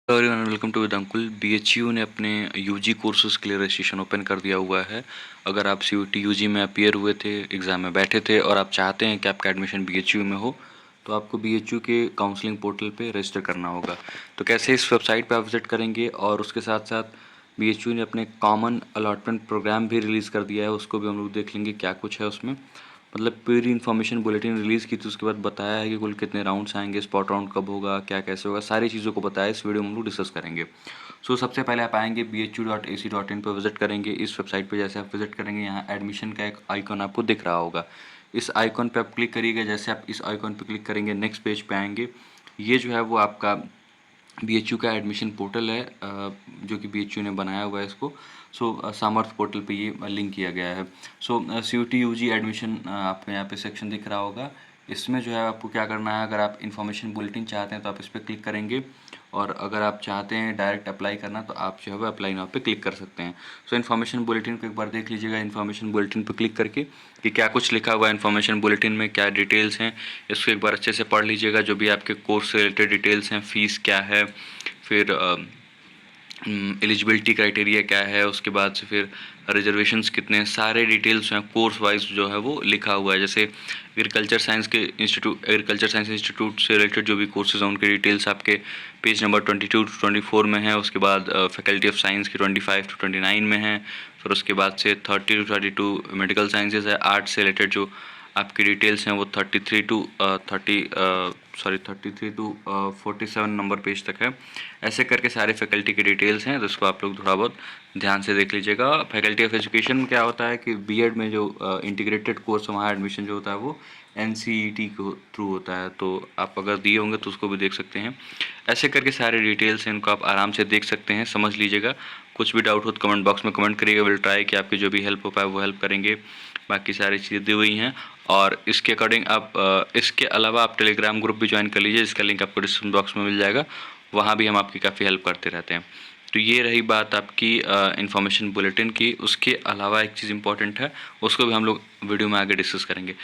Hello everyone, welcome to with Ankul. BHU ने अपने UG courses के लिए रजिस्ट्रेशन ओपन कर दिया हुआ है। अगर आप सीयूटी यूजी में अपीयर हुए थे, एग्ज़ाम में बैठे थे और आप चाहते हैं कि आपका एडमिशन बीएचयू में हो, तो आपको बीएचयू के काउंसलिंग पोर्टल पे रजिस्टर करना होगा। तो कैसे इस वेबसाइट पे आप विज़िट करेंगे, और उसके साथ साथ बीएचयू ने अपने कॉमन अलॉटमेंट प्रोग्राम भी रिलीज़ कर दिया है, उसको भी हम लोग देख लेंगे क्या कुछ है उसमें। मतलब पूरी इन्फॉर्मेशन बुलेटिन रिलीज़ की थी, उसके बाद बताया है कि कुल कितने राउंड्स आएंगे, स्पॉट राउंड कब होगा, क्या कैसे होगा, सारी चीज़ों को बताया इस वीडियो में हम लोग डिस्कस करेंगे। सबसे पहले आप आएंगे bhu.ac.in पर विजिट करेंगे। इस वेबसाइट पर जैसे आप विजिट करेंगे, यहाँ एडमिशन का एक आइकॉन आपको दिख रहा होगा। इस आइकॉन पे आप क्लिक करिएगा। जैसे आप इस आइकॉन पे क्लिक करेंगे, नेक्स्ट पेज पे आएंगे। ये जो है वो आपका बीएचयू का एडमिशन पोर्टल है, जो कि बीएचयू ने बनाया हुआ है इसको। सामर्थ पोर्टल पे ये लिंक किया गया है। सीयूटी यूजी एडमिशन आपको यहाँ पे सेक्शन दिख रहा होगा। इसमें जो है आपको क्या करना है, अगर आप इन्फॉर्मेशन बुलेटिन चाहते हैं तो आप इस पर क्लिक करेंगे, और अगर आप चाहते हैं डायरेक्ट अप्लाई करना तो आप जो है वो अप्लाई नाउ पे क्लिक कर सकते हैं। इन्फॉर्मेशन बुलेटिन को एक बार देख लीजिएगा। इन्फॉर्मेशन बुलेटिन पर क्लिक करके कि क्या कुछ लिखा हुआ है इन्फॉर्मेशन बुलेटिन में, क्या डिटेल्स हैं, इसको एक बार अच्छे से पढ़ लीजिएगा। जो भी आपके कोर्स से रिलेटेड डिटेल्स हैं, फ़ीस क्या है, फिर एलिजिबिलिटी क्राइटेरिया क्या है, उसके बाद से फिर रिजर्वेशंस कितने हैं, सारे डिटेल्स हैं कोर्स वाइज जो है वो लिखा हुआ है। जैसे एग्रीकल्चर साइंस इंस्टीट्यूट से रिलेटेड जो भी कोर्सेज हैं उनके डिटेल्स आपके पेज नंबर 22 to 24 में है। उसके बाद फैकल्टी ऑफ साइंस की 25 to 29 में है। फिर उसके बाद से 30 to 32 मेडिकल साइंसेज है। आर्ट से रिलेटेड जो आपकी डिटेल्स हैं वो 33 to 47 नंबर पेज तक है। ऐसे करके सारे फैकल्टी की डिटेल्स हैं, तो इसको आप लोग थोड़ा बहुत ध्यान से देख लीजिएगा। फैकल्टी ऑफ एजुकेशन में क्या होता है कि बीएड में जो इंटीग्रेटेड कोर्स है, वहाँ एडमिशन जो होता है वो एनसीईटी के थ्रू होता है। तो आप अगर दिए होंगे तो उसको भी देख सकते हैं। ऐसे करके सारे डिटेल्स हैं, इनको आप आराम से देख सकते हैं, समझ लीजिएगा। कुछ भी डाउट हो तो कमेंट बॉक्स में कमेंट करिएगा। विल ट्राई कि आपकी जो भी हेल्प हो पाए वो हेल्प करेंगे। बाकी सारी चीज़ें दी हुई हैं, और इसके अकॉर्डिंग आप इसके अलावा आप टेलीग्राम ग्रुप भी ज्वाइन कर लीजिए, जिसका लिंक आपको डिस्क्रिप्शन बॉक्स में मिल जाएगा। वहाँ भी हम आपकी काफ़ी हेल्प करते रहते हैं। तो ये रही बात आपकी इन्फॉर्मेशन बुलेटिन की। उसके अलावा एक चीज़ इंपॉर्टेंट है, उसको भी हम लोग वीडियो में आगे डिस्कस करेंगे।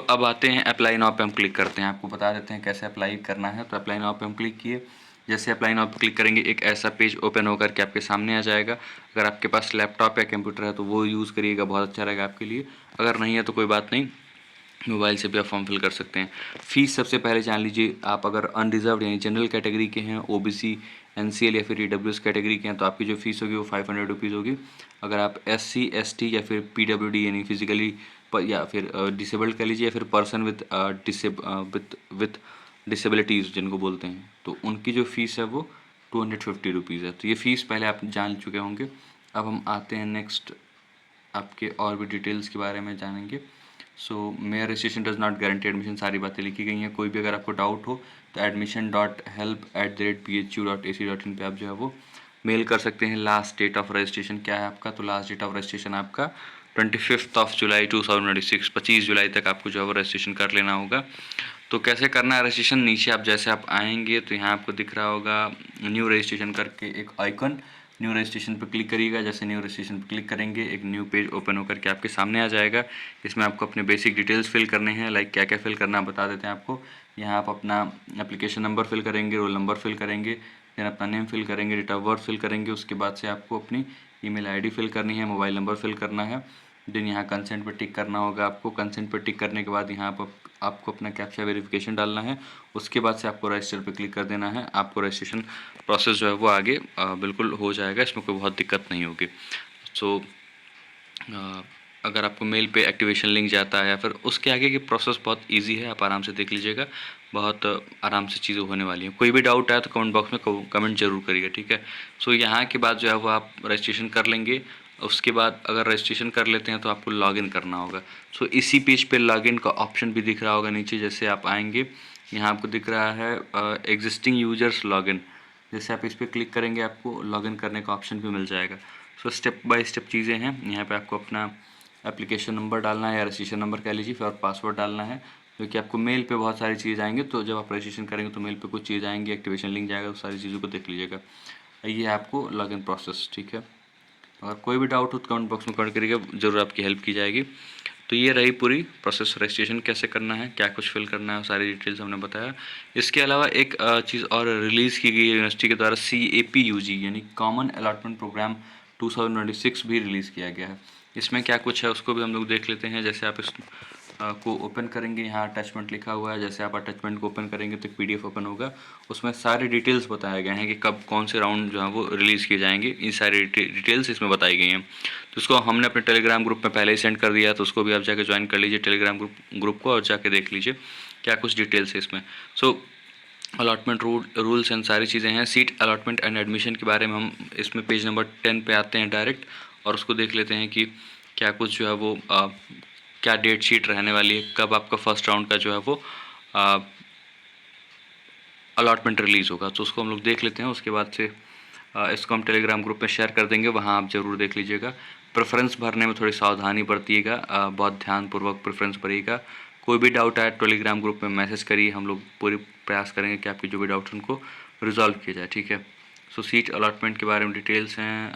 अब आते हैं अप्लाई नाउ पे हम क्लिक करते हैं। आपको बता देते हैं कैसे अप्लाई करना है। तो अप्लाई नाउ पे हम क्लिक किए। जैसे अप्लाई नाउ पे क्लिक करेंगे, एक ऐसा पेज ओपन होकर के आपके सामने आ जाएगा। अगर आपके पास लैपटॉप या कंप्यूटर है तो वो यूज़ करिएगा, बहुत अच्छा रहेगा आपके लिए। अगर नहीं है तो कोई बात नहीं, मोबाइल से भी आप फॉर्म फिल कर सकते हैं। फ़ीस सबसे पहले जान लीजिए। आप अगर अनरिजर्व्ड यानी जनरल कैटेगरी के हैं, ओबीसी, एनसीएल या फिर ईडब्ल्यूएस कैटेगरी के हैं, तो आपकी जो फ़ीस होगी वो 500 रुपीज़ होगी। अगर आप एससी, एसटी या फिर पीडब्ल्यूडी यानी फिजिकली या फिर डिसेबल्ड कह लीजिए, या फिर पर्सन विथ डिसेबिलिटीज़ जिनको बोलते हैं, तो उनकी जो फ़ीस है वो 250 रुपीज़ है। तो ये फ़ीस पहले आप जान चुके होंगे। अब हम आते हैं नेक्स्ट आपके और भी डिटेल्स के बारे में जानेंगे। Mayor registration does not guarantee admission, सारी बातें लिखी गई हैं। कोई भी अगर आपको डाउट हो तो admission.help@bhu.ac.in पे आप जो है वो मेल कर सकते हैं। लास्ट डेट ऑफ रजिस्ट्रेशन क्या है आपका, तो लास्ट डेट ऑफ रजिस्ट्रेशन आपका 25 जुलाई 2026, 25 जुलाई तक आपको जो है वो रजिस्ट्रेशन कर लेना होगा। तो कैसे करना है रजिस्ट्रेशन, नीचे आप जैसे आप आएंगे तो यहाँ आपको दिख रहा होगा न्यू रजिस्ट्रेशन करके एक आइकन। न्यू रजिस्ट्रेशन पर क्लिक करिएगा। जैसे न्यू रजिस्ट्रेशन पर क्लिक करेंगे, एक न्यू पेज ओपन होकर के आपके सामने आ जाएगा। इसमें आपको अपने बेसिक डिटेल्स फिल करने हैं। लाइक क्या क्या फिल करना है बता देते हैं आपको। यहाँ आप अपना एप्लीकेशन नंबर फिल करेंगे, रोल नंबर फिल करेंगे, फिर अपना नेम फिल करेंगे, डेट ऑफ बर्थ फिल करेंगे। उसके बाद से आपको अपनी ईमेल आईडी फिल करनी है, मोबाइल नंबर फिल करना है। देन यहाँ कंसेंट पर टिक करना होगा आपको। कंसेंट पर टिक करने के बाद यहाँ पर आपको अपना कैप्चा वेरिफिकेशन डालना है। उसके बाद से आपको रजिस्टर पे क्लिक कर देना है। आपको रजिस्ट्रेशन प्रोसेस जो है वो आगे बिल्कुल हो जाएगा, इसमें कोई बहुत दिक्कत नहीं होगी। अगर आपको मेल पे एक्टिवेशन लिंक जाता है या फिर उसके आगे की प्रोसेस बहुत इजी है, आप आराम से देख लीजिएगा। बहुत आराम से चीज़ें होने वाली हैं। कोई भी डाउट आया तो कमेंट बॉक्स में कमेंट जरूर करिएगा, ठीक है। यहाँ के बाद जो है वो आप रजिस्ट्रेशन कर लेंगे। उसके बाद अगर रजिस्ट्रेशन कर लेते हैं तो आपको लॉगिन करना होगा। इसी पेज पे लॉगिन का ऑप्शन भी दिख रहा होगा नीचे। जैसे आप आएंगे, यहाँ आपको दिख रहा है एग्जिस्टिंग यूजर्स लॉगिन। जैसे आप इस पर क्लिक करेंगे, आपको लॉगिन करने का ऑप्शन भी मिल जाएगा। स्टेप बाय स्टेप चीज़ें हैं। यहाँ पे आपको अपना एप्लीकेशन नंबर डालना है या रजिस्ट्रेशन नंबर कह लीजिए, फिर और पासवर्ड डालना है। क्योंकि आपको मेल पे बहुत सारी चीज़ आएंगी, तो जब आप रजिस्ट्रेशन करेंगे तो मेल पे कुछ चीज़ आएंगी, एक्टिवेशन लिंक जाएगा, तो सारी चीज़ों को देख लीजिएगा। ये है आपको लॉगिन प्रोसेस, ठीक है। अगर कोई भी डाउट हो तो कमेंट बॉक्स में कमेंट करिएगा, ज़रूर आपकी हेल्प की जाएगी। तो ये रही पूरी प्रोसेस। रजिस्ट्रेशन कैसे करना है, क्या कुछ फिल करना है, सारी डिटेल्स हमने बताया। इसके अलावा एक चीज़ और रिलीज़ की गई है यूनिवर्सिटी के द्वारा, CAPUG यानी कॉमन अलॉटमेंट प्रोग्राम 2026 भी रिलीज़ किया गया है। इसमें क्या कुछ है उसको भी हम लोग देख लेते हैं। जैसे आप इस को ओपन करेंगे, यहाँ अटैचमेंट लिखा हुआ है, जैसे आप अटैचमेंट को ओपन करेंगे तो PDF ओपन होगा, उसमें सारे डिटेल्स बताए गए हैं कि कब कौन से राउंड जो है वो रिलीज़ किए जाएंगे, ये सारी डिटेल्स इसमें बताई गई हैं। तो उसको हमने अपने टेलीग्राम ग्रुप में पहले ही सेंड कर दिया, तो उसको भी आप जाके ज्वाइन कर लीजिए टेलीग्राम ग्रुप को, और जाके देख लीजिए क्या कुछ डिटेल्स है इसमें। सो अलॉटमेंट रूल्स एंड सारी चीज़ें हैं। सीट अलॉटमेंट एंड एडमिशन के बारे में हम इसमें पेज नंबर 10 पे आते हैं डायरेक्ट, और उसको देख लेते हैं कि क्या कुछ जो है वो क्या डेट शीट रहने वाली है, कब आपका फर्स्ट राउंड का जो है वो अलॉटमेंट रिलीज़ होगा। तो उसको हम लोग देख लेते हैं। उसके बाद से इसको हम टेलीग्राम ग्रुप में शेयर कर देंगे, वहाँ आप ज़रूर देख लीजिएगा। प्रेफरेंस भरने में थोड़ी सावधानी बरतिएगा, बहुत ध्यानपूर्वक प्रेफरेंस भरिएगा। कोई भी डाउट आए टेलीग्राम ग्रुप में मैसेज करिए, हम लोग पूरी प्रयास करेंगे कि आपके जो भी डाउट उनको रिजॉल्व किया जाए, ठीक है। सो सीट अलॉटमेंट के बारे में डिटेल्स हैं।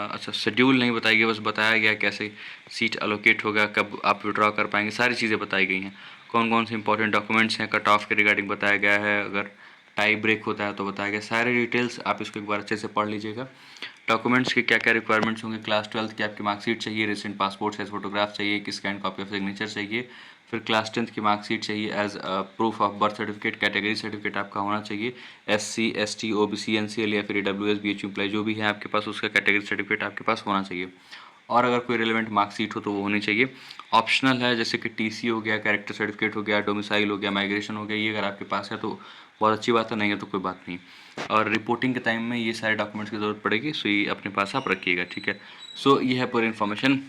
अच्छा, शेड्यूल नहीं बताई गई, बस बताया गया कैसे सीट अलोकेट होगा, कब आप विड्रॉ कर पाएंगे, सारी चीज़ें बताई गई हैं। कौन कौन से इंपॉर्टेंट डॉक्यूमेंट्स हैं, कट ऑफ के रिगार्डिंग बताया गया है, अगर टाई ब्रेक होता है तो बताया गया, सारे डिटेल्स आप इसको एक बार अच्छे से पढ़ लीजिएगा। डॉक्यूमेंट्स के क्या क्या रिक्वायरमेंट्स होंगे, क्लास 12 की आपकी मार्कशीट चाहिए, रिसेंट पासपोर्ट साइज फोटोग्राफ चाहिए, एक स्कैन कॉपी ऑफ सिग्नेचर चाहिए, फिर क्लास 10 की मार्कशीट चाहिए age proof of birth certificate, category certificate आपका होना चाहिए, SC ST OBC NCL या फिर EWS BHU एम्प्लॉय जो भी है आपके पास, उसका कैटेगरी सर्टिफिकेट आपके पास होना चाहिए, और अगर कोई रिलेवेंट मार्कशीट हो तो वो होनी चाहिए। ऑप्शनल है जैसे कि TC हो गया, कैरेक्टर सर्टिफिकेट हो गया, डोमिसाइल हो गया, माइग्रेशन हो गया, ये अगर आपके पास है तो बहुत अच्छी बात है, नहीं है तो कोई बात नहीं। और रिपोर्टिंग के टाइम में ये सारे डॉक्यूमेंट्स की ज़रूरत पड़ेगी, सो ये अपने पास आप रखिएगा, ठीक है। सो ये है पूरी इन्फॉर्मेशन।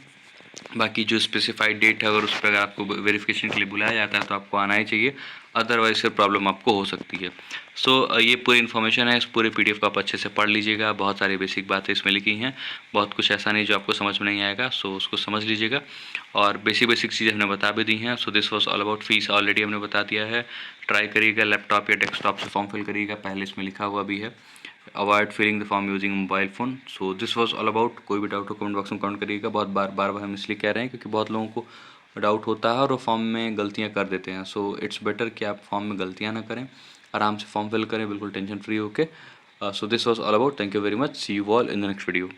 बाकी जो स्पेसिफाइड डेट है, अगर उस पर अगर आपको वेरिफिकेशन के लिए बुलाया जाता है तो आपको आना ही चाहिए, अदरवाइज फिर प्रॉब्लम आपको हो सकती है। सो ये पूरी इन्फॉर्मेशन है, इस पूरे PDF को आप अच्छे से पढ़ लीजिएगा, बहुत सारी बेसिक बातें इसमें लिखी हैं, बहुत कुछ ऐसा नहीं जो आपको समझ में नहीं आएगा, सो उसको समझ लीजिएगा। और बेसिक चीज़ें हमने बता भी दी हैं। So this was all about fees, already हमने बता दिया है। ट्राई करिएगा लैपटॉप या डेस्कटॉप से फॉर्म फिल करिएगा, पहले इसमें लिखा हुआ भी है, avoid filling the form using mobile phone. So this was all about. कोई भी डाउट हो कमेंट बॉक्स में कमेंट करिएगा। बहुत बार हम इसलिए कह रहे हैं क्योंकि बहुत लोगों को डाउट होता है और वो फॉर्म में गलतियां कर देते हैं। सो इट्स बेटर कि आप फॉर्म में गलतियां ना करें, आराम से फॉर्म फिल करें बिल्कुल टेंशन फ्री होके। So this was all about. Thank you very much. See you all in the next video.